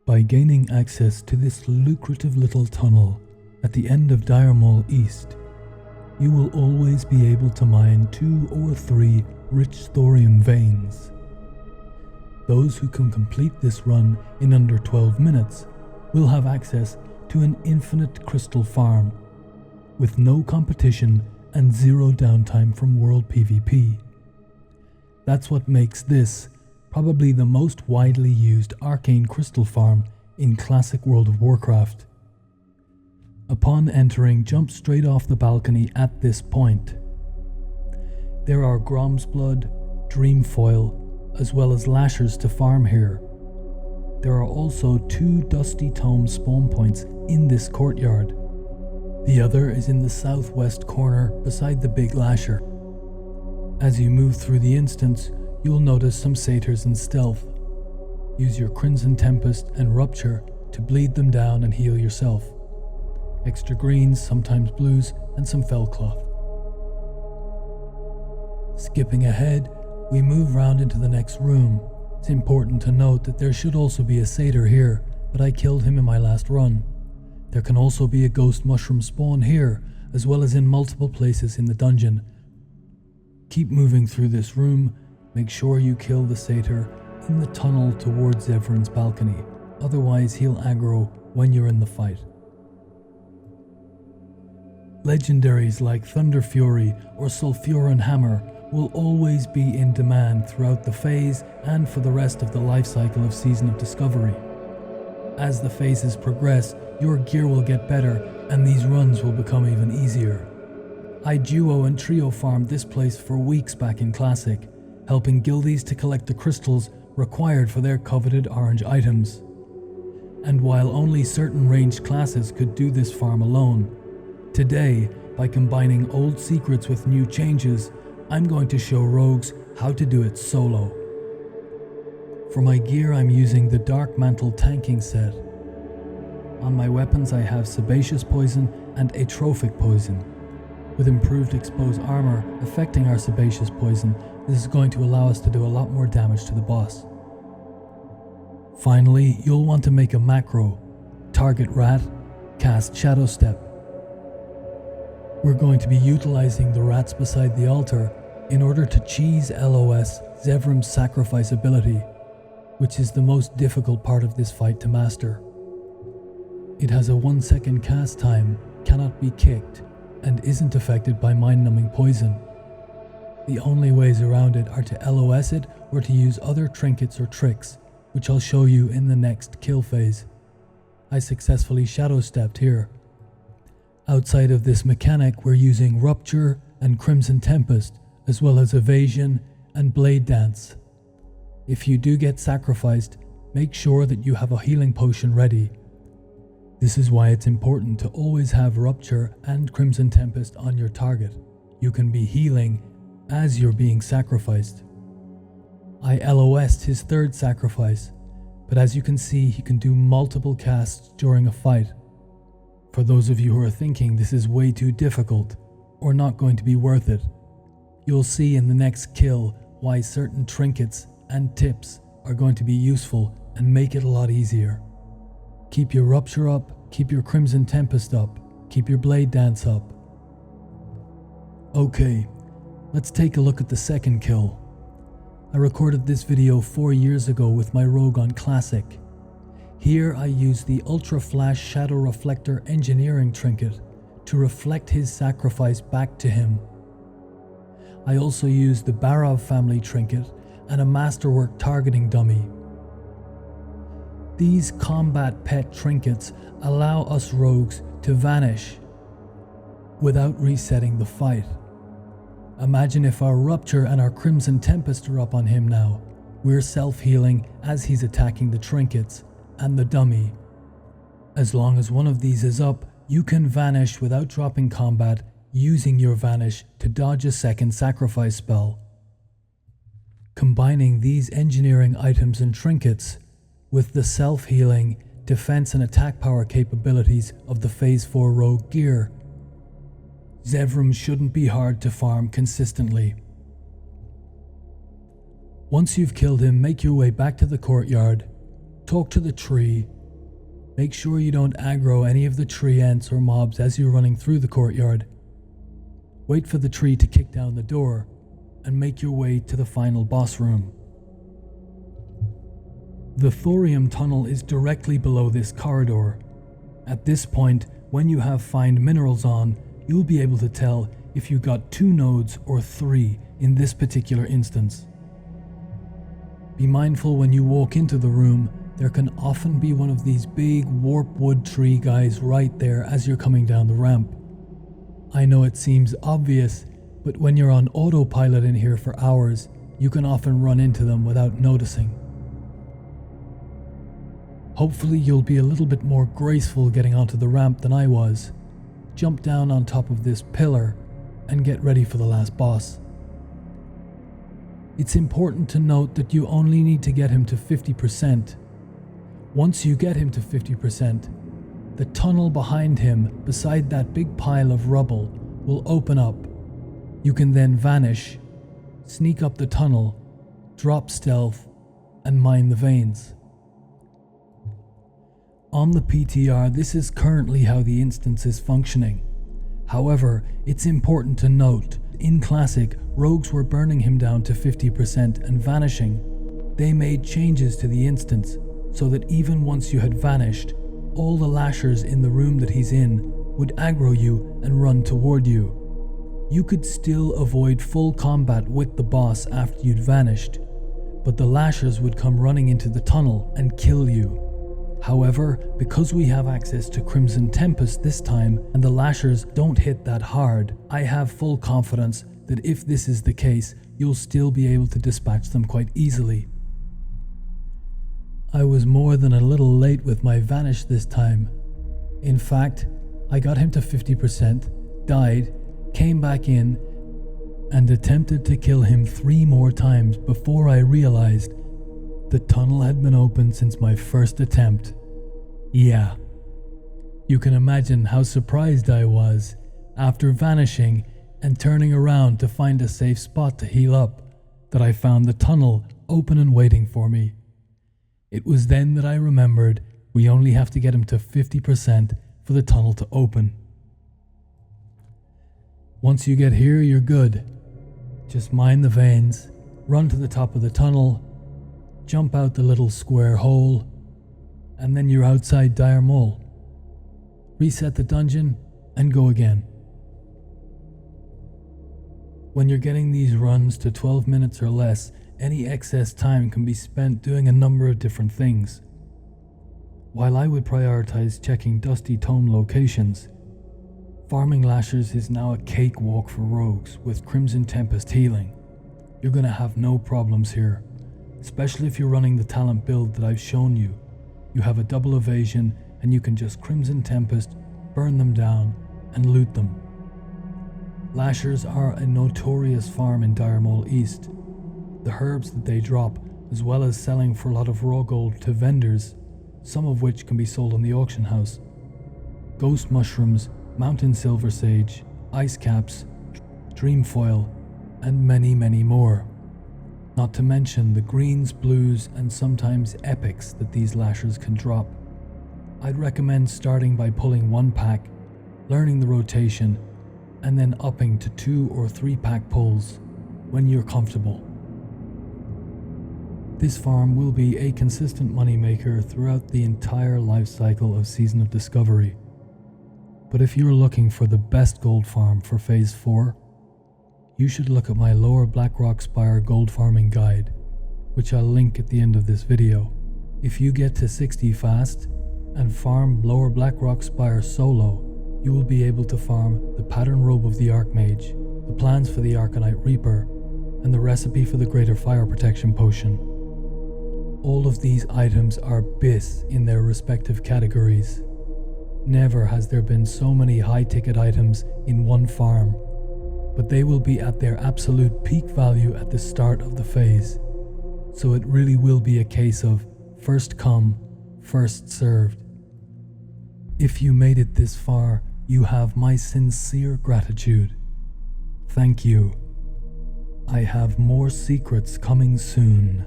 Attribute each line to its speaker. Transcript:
Speaker 1: By gaining access to this lucrative little tunnel at the end of Dire Mall East, you will always be able to mine 2 or 3 rich thorium veins. Those who can complete this run in under 12 minutes will have access to an infinite crystal farm with no competition and 0 downtime from World PvP. That's what makes this probably the most widely used Arcane crystal farm in classic World of Warcraft. Upon entering, jump straight off the balcony at this point. There are Grom's Blood, Dreamfoil, as well as Lashers to farm here. There are also 2 Dusty Tome spawn points in this courtyard. The other is in the southwest corner beside the big Lasher. As you move through the instance, you'll notice some satyrs in stealth. Use your Crimson Tempest and Rupture to bleed them down and heal yourself. Extra greens, sometimes blues, and some fell cloth. Skipping ahead, we move round into the next room. It's important to note that there should also be a satyr here, but I killed him in my last run. There can also be a ghost mushroom spawn here, as well as in multiple places in the dungeon. Keep moving through this room. Make sure you kill the satyr in the tunnel towards Zevran's balcony, otherwise he'll aggro when you're in the fight. Legendaries like Thunder Fury or Sulfuran Hammer will always be in demand throughout the phase and for the rest of the life cycle of Season of Discovery. As the phases progress, your gear will get better and these runs will become even easier. I duo and trio farmed this place for weeks back in Classic, helping guildies to collect the crystals required for their coveted orange items. And while only certain ranged classes could do this farm alone, today, by combining old secrets with new changes, I'm going to show rogues how to do it solo. For my gear, I'm using the Dark Mantle tanking set. On my weapons I have Sebaceous Poison and Atrophic Poison. With improved exposed armor affecting our Sebaceous Poison, this is going to allow us to do a lot more damage to the boss. Finally, you'll want to make a macro. Target rat, cast Shadow Step. We're going to be utilizing the rats beside the altar in order to cheese LOS Zevran's sacrifice ability, which is the most difficult part of this fight to master. It has a 1-second cast time, cannot be kicked, and isn't affected by mind-numbing poison. The only ways around it are to LOS it or to use other trinkets or tricks, which I'll show you in the next kill phase. I successfully shadow stepped here. Outside of this mechanic, we're using Rupture and Crimson Tempest, as well as Evasion and Blade Dance. If you do get sacrificed, make sure that you have a healing potion ready. This is why it's important to always have Rupture and Crimson Tempest on your target. You can be healing as you're being sacrificed. I LOS'd his 3rd sacrifice, but as you can see, he can do multiple casts during a fight. For those of you who are thinking this is way too difficult or not going to be worth it, you'll see in the next kill why certain trinkets and tips are going to be useful and make it a lot easier. Keep your Rupture up, keep your Crimson Tempest up, keep your Blade Dance up. Okay, let's take a look at the second kill. I recorded this video 4 years ago with my rogue on Classic. Here I used the Ultra Flash Shadow Reflector Engineering Trinket to reflect his sacrifice back to him. I also used the Barov family trinket and a Masterwork targeting dummy. These combat pet trinkets allow us rogues to vanish without resetting the fight. Imagine if our Rupture and our Crimson Tempest are up on him now. We're self-healing as he's attacking the trinkets and the dummy. As long as one of these is up, you can vanish without dropping combat, using your vanish to dodge a second sacrifice spell. Combining these engineering items and trinkets with the self-healing, defense and attack power capabilities of the Phase 4 rogue gear, Zevran shouldn't be hard to farm consistently. Once you've killed him, make your way back to the courtyard, talk to the tree, Make sure you don't aggro any of the tree ants or mobs as you're running through the courtyard. Wait for the tree to kick down the door and make your way to the final boss room. The thorium tunnel is directly below this corridor. At this point, when you have Find Minerals on, you'll be able to tell if you got 2 nodes or 3 in this particular instance. Be mindful when you walk into the room, there can often be one of these big warp wood tree guys right there as you're coming down the ramp. I know it seems obvious, but when you're on autopilot in here for hours, you can often run into them without noticing. Hopefully you'll be a little bit more graceful getting onto the ramp than I was. Jump down on top of this pillar and get ready for the last boss. It's important to note that you only need to get him to 50%. Once you get him to 50%, the tunnel behind him, beside that big pile of rubble, will open up. You can then vanish, sneak up the tunnel, drop stealth, and mine the veins. On the PTR, this is currently how the instance is functioning. However, it's important to note, in Classic, rogues were burning him down to 50% and vanishing. They made changes to the instance, so that even once you had vanished, all the lashers in the room that he's in would aggro you and run toward you. You could still avoid full combat with the boss after you'd vanished, but the lashers would come running into the tunnel and kill you. However, because we have access to Crimson Tempest this time and the lashers don't hit that hard, I have full confidence that if this is the case, you'll still be able to dispatch them quite easily. I was more than a little late with my vanish this time. In fact, I got him to 50%, died, came back in, and attempted to kill him 3 more times before I realized the tunnel had been open since my first attempt. Yeah. You can imagine how surprised I was after vanishing and turning around to find a safe spot to heal up, that I found the tunnel open and waiting for me. It was then that I remembered we only have to get him to 50% for the tunnel to open. Once you get here, you're good. Just mine the veins, run to the top of the tunnel, jump out the little square hole, and then you're outside Dire Mole. Reset the dungeon and go again. When you're getting these runs to 12 minutes or less, any excess time can be spent doing a number of different things. While I would prioritize checking Dusty Tome locations, farming lashers is now a cakewalk for rogues with Crimson Tempest healing. You're gonna have no problems here, especially if you're running the talent build that I've shown you. You have a double evasion and you can just Crimson Tempest, burn them down, and loot them. Lashers are a notorious farm in Dire Mole East. The herbs that they drop, as well as selling for a lot of raw gold to vendors, some of which can be sold in the auction house. Ghost mushrooms, mountain silver sage, ice caps, dream foil, and many, many more. Not to mention the greens, blues, and sometimes epics that these lashers can drop. I'd recommend starting by pulling 1 pack, learning the rotation, and then upping to 2 or 3 pack pulls when you're comfortable. This farm will be a consistent moneymaker throughout the entire life cycle of Season of Discovery. But if you're looking for the best gold farm for Phase 4, you should look at my Lower Blackrock Spire gold farming guide, which I'll link at the end of this video. If you get to 60 fast and farm Lower Blackrock Spire solo, you will be able to farm the Pattern Robe of the Archmage, the plans for the Arcanite Reaper, and the recipe for the Greater Fire Protection Potion. All of these items are BIS in their respective categories. Never has there been so many high-ticket items in one farm, but they will be at their absolute peak value at the start of the phase, so it really will be a case of first come, first served. If you made it this far, you have my sincere gratitude. Thank you. I have more secrets coming soon.